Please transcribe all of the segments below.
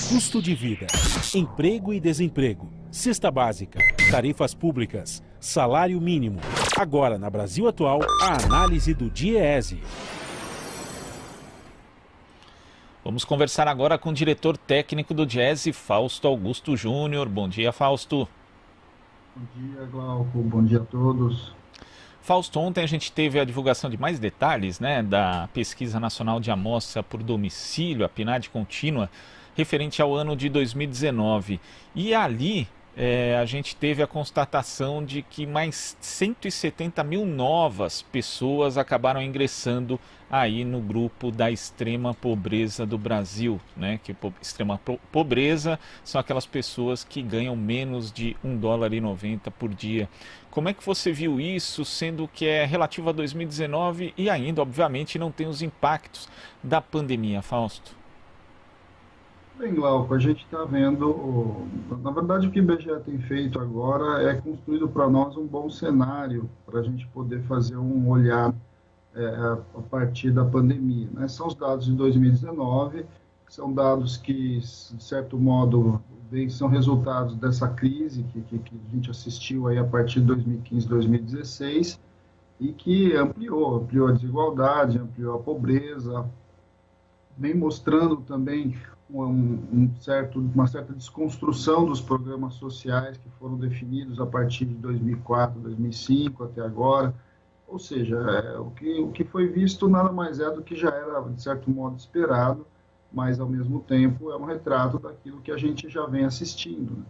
Custo de vida, emprego e desemprego, cesta básica, tarifas públicas, salário mínimo. Agora, na Brasil Atual, a análise do DIEESE. Vamos conversar agora com o diretor técnico do DIEESE, Fausto Augusto Júnior. Bom dia, Fausto. Bom dia, Glauco. Bom dia a todos. Fausto, ontem a gente teve a divulgação de mais detalhes, né, da Pesquisa Nacional de Amostra por Domicílio, a PNAD contínua, referente ao ano de 2019. E ali a gente teve a constatação de que mais 170 mil novas pessoas acabaram ingressando aí no grupo da extrema pobreza do Brasil, né? Que extrema pobreza são aquelas pessoas que ganham menos de US$ 1,90 por dia. Como é que você viu isso, sendo que é relativo a 2019 e ainda, obviamente, não tem os impactos da pandemia, Fausto? Bem, Glauco, a gente está vendo, na verdade o que o IBGE tem feito agora é construído para nós um bom cenário para a gente poder fazer um olhar a partir da pandemia, né? São os dados de 2019, são dados que, de certo modo, são resultados dessa crise que a gente assistiu aí a partir de 2015, 2016, e que ampliou a desigualdade, ampliou a pobreza, vem mostrando também uma certa desconstrução dos programas sociais que foram definidos a partir de 2004, 2005 até agora. Ou seja, o que foi visto nada mais é do que já era, de certo modo, esperado, mas, ao mesmo tempo, é um retrato daquilo que a gente já vem assistindo, né?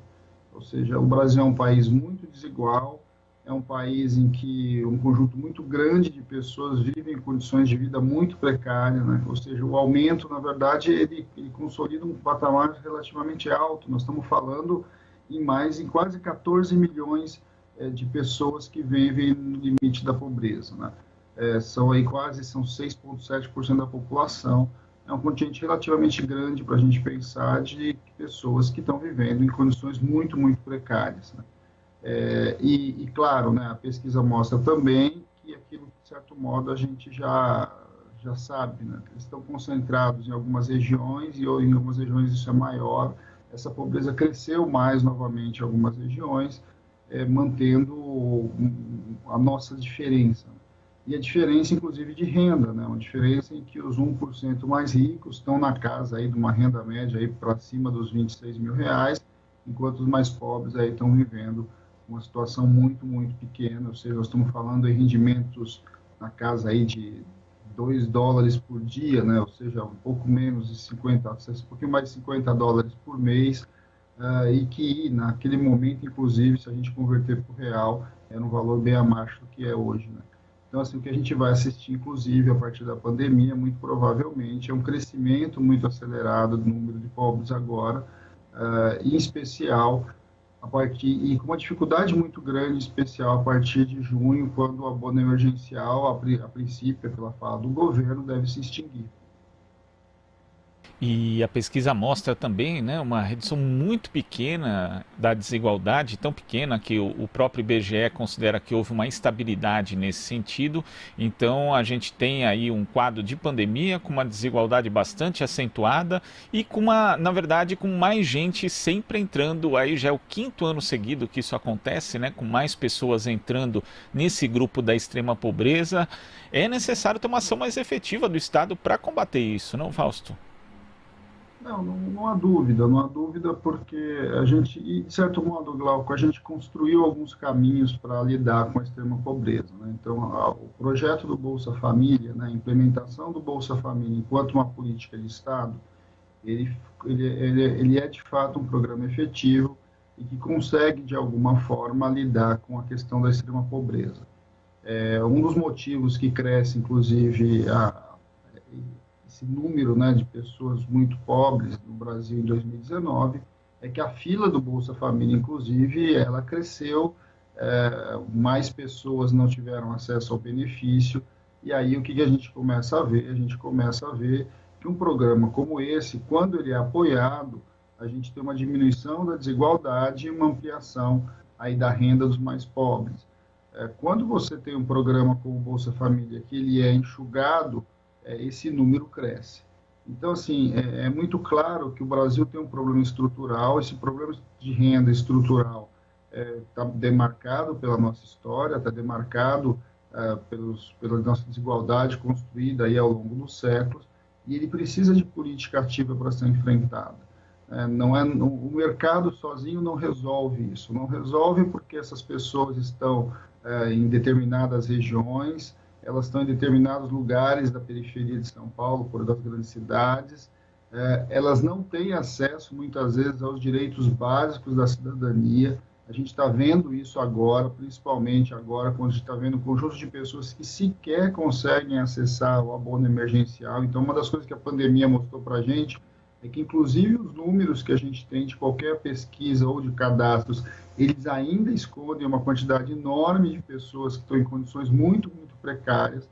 Ou seja, o Brasil é um país muito desigual, é um país em que um conjunto muito grande de pessoas vivem em condições de vida muito precárias, né? Ou seja, o aumento, na verdade, ele consolida um patamar relativamente alto. Nós estamos falando em quase 14 milhões de pessoas que vivem no limite da pobreza, né? São 6,7% da população. É um contingente relativamente grande para a gente pensar de pessoas que estão vivendo em condições muito, muito precárias, né? Claro, né, a pesquisa mostra também que aquilo, de certo modo, a gente já sabe, né? Eles estão concentrados em algumas regiões e em algumas regiões isso é maior. Essa pobreza cresceu mais novamente em algumas regiões, mantendo a nossa diferença. E a diferença, inclusive, de renda, né? Uma diferença em que os 1% mais ricos estão na casa aí de uma renda média aí para cima dos R$26 mil, enquanto os mais pobres aí estão vivendo uma situação muito, muito pequena. Ou seja, nós estamos falando em rendimentos na casa aí de $2 por dia, né? Ou seja, um pouco menos de 50, um pouquinho mais de $50 por mês, e que naquele momento, inclusive, se a gente converter para o real, era um valor bem abaixo do que é hoje, né? Então, assim, o que a gente vai assistir, inclusive, a partir da pandemia, muito provavelmente, é um crescimento muito acelerado do número de pobres agora, em especial e com uma dificuldade muito grande, em especial a partir de junho, quando o abono emergencial, a princípio, pela fala do governo, deve se extinguir. E a pesquisa mostra também, né, uma redução muito pequena da desigualdade, tão pequena que o próprio IBGE considera que houve uma instabilidade nesse sentido. Então a gente tem aí um quadro de pandemia com uma desigualdade bastante acentuada e na verdade, com mais gente sempre entrando, aí já é o 5º ano seguido que isso acontece, né, com mais pessoas entrando nesse grupo da extrema pobreza. É necessário ter uma ação mais efetiva do Estado para combater isso, não, Fausto? Não há dúvida, porque a gente, de certo modo, Glauco, a gente construiu alguns caminhos para lidar com a extrema pobreza, né? Então, o projeto do Bolsa Família, né, a implementação do Bolsa Família enquanto uma política de Estado, ele é, de fato, um programa efetivo e que consegue, de alguma forma, lidar com a questão da extrema pobreza. Um dos motivos que cresce, inclusive, esse número, né, de pessoas muito pobres no Brasil em 2019, é que a fila do Bolsa Família, inclusive, ela cresceu, mais pessoas não tiveram acesso ao benefício, e aí o que a gente começa a ver? A gente começa a ver que um programa como esse, quando ele é apoiado, a gente tem uma diminuição da desigualdade e uma ampliação aí da renda dos mais pobres. Quando você tem um programa como o Bolsa Família, que ele é enxugado, esse número cresce. Então, assim, é muito claro que o Brasil tem um problema estrutural, esse problema de renda estrutural está demarcado pela nossa história, está demarcado pela nossa desigualdade construída aí ao longo dos séculos, e ele precisa de política ativa para ser enfrentado. O mercado sozinho não resolve isso, não resolve porque essas pessoas estão em determinadas regiões, elas estão em determinados lugares da periferia de São Paulo, por das grandes cidades, elas não têm acesso, muitas vezes, aos direitos básicos da cidadania. A gente está vendo isso agora, principalmente agora, quando a gente está vendo um conjunto de pessoas que sequer conseguem acessar o abono emergencial. Então, uma das coisas que a pandemia mostrou para a gente é que, inclusive, os números que a gente tem de qualquer pesquisa ou de cadastros, eles ainda escondem uma quantidade enorme de pessoas que estão em condições muito, muito precárias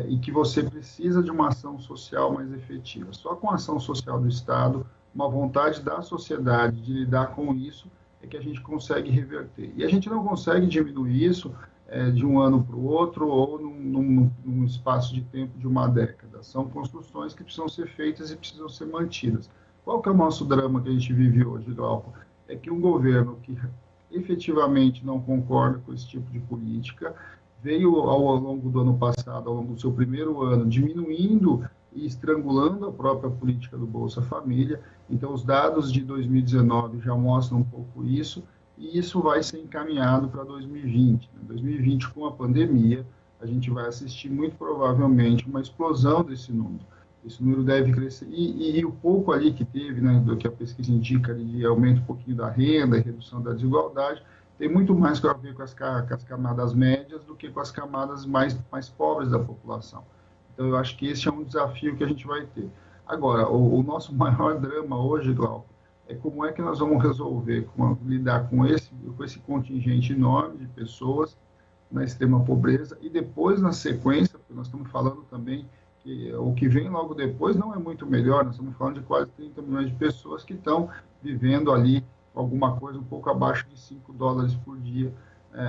e que você precisa de uma ação social mais efetiva. Só com a ação social do Estado, uma vontade da sociedade de lidar com isso, é que a gente consegue reverter. E a gente não consegue diminuir isso de um ano para o outro ou num espaço de tempo de uma década. São construções que precisam ser feitas e precisam ser mantidas. Qual que é o nosso drama que a gente vive hoje, Glauco? É que um governo que efetivamente não concorda com esse tipo de política veio ao longo do ano passado, ao longo do seu primeiro ano, diminuindo e estrangulando a própria política do Bolsa Família. Então, os dados de 2019 já mostram um pouco isso, e isso vai ser encaminhado para 2020. Em 2020, com a pandemia, a gente vai assistir muito provavelmente uma explosão desse número. Esse número deve crescer, e o pouco ali que teve, né, do que a pesquisa indica, de aumento um pouquinho da renda e redução da desigualdade, tem muito mais a ver com as camadas médias do que com as camadas mais pobres da população. Então, eu acho que esse é um desafio que a gente vai ter. Agora, o nosso maior drama hoje, Glauco, é como é que nós vamos resolver, lidar com esse contingente enorme de pessoas na extrema pobreza e depois, na sequência, porque nós estamos falando também que o que vem logo depois não é muito melhor, nós estamos falando de quase 30 milhões de pessoas que estão vivendo ali alguma coisa um pouco abaixo de $5 por dia,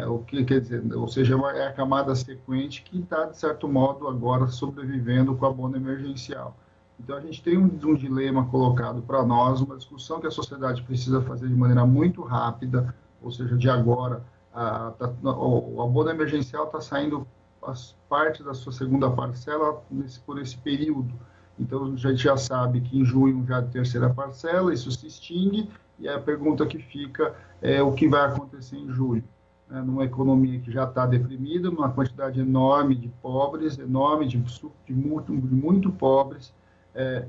o que quer dizer, ou seja, é a camada sequente que está, de certo modo, agora sobrevivendo com o abono emergencial. Então, a gente tem um dilema colocado para nós, uma discussão que a sociedade precisa fazer de maneira muito rápida, ou seja, de agora, o abono emergencial está saindo as partes da sua segunda parcela por esse período. Então, a gente já sabe que em junho já é a terceira parcela, isso se extingue, e a pergunta que fica é o que vai acontecer em julho. Numa economia que já está deprimida, numa quantidade enorme de pobres, de muito pobres,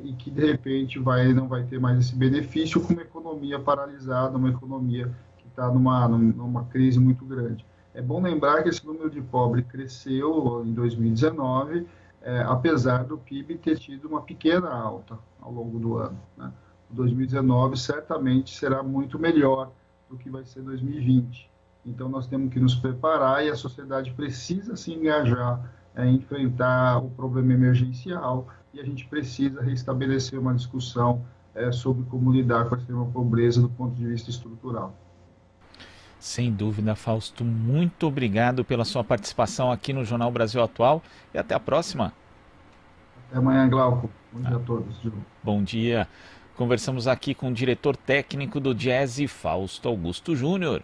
e que, de repente, não vai ter mais esse benefício com uma economia paralisada, uma economia que está numa crise muito grande. É bom lembrar que esse número de pobres cresceu em 2019, apesar do PIB ter tido uma pequena alta ao longo do ano, né? 2019 certamente será muito melhor do que vai ser 2020. Então, nós temos que nos preparar e a sociedade precisa se engajar em enfrentar o problema emergencial e a gente precisa restabelecer uma discussão sobre como lidar com a extrema pobreza do ponto de vista estrutural. Sem dúvida, Fausto, muito obrigado pela sua participação aqui no Jornal Brasil Atual e até a próxima. Até amanhã, Glauco. Bom dia a todos. Bom dia. Conversamos aqui com o diretor técnico do Diese, Fausto Augusto Júnior.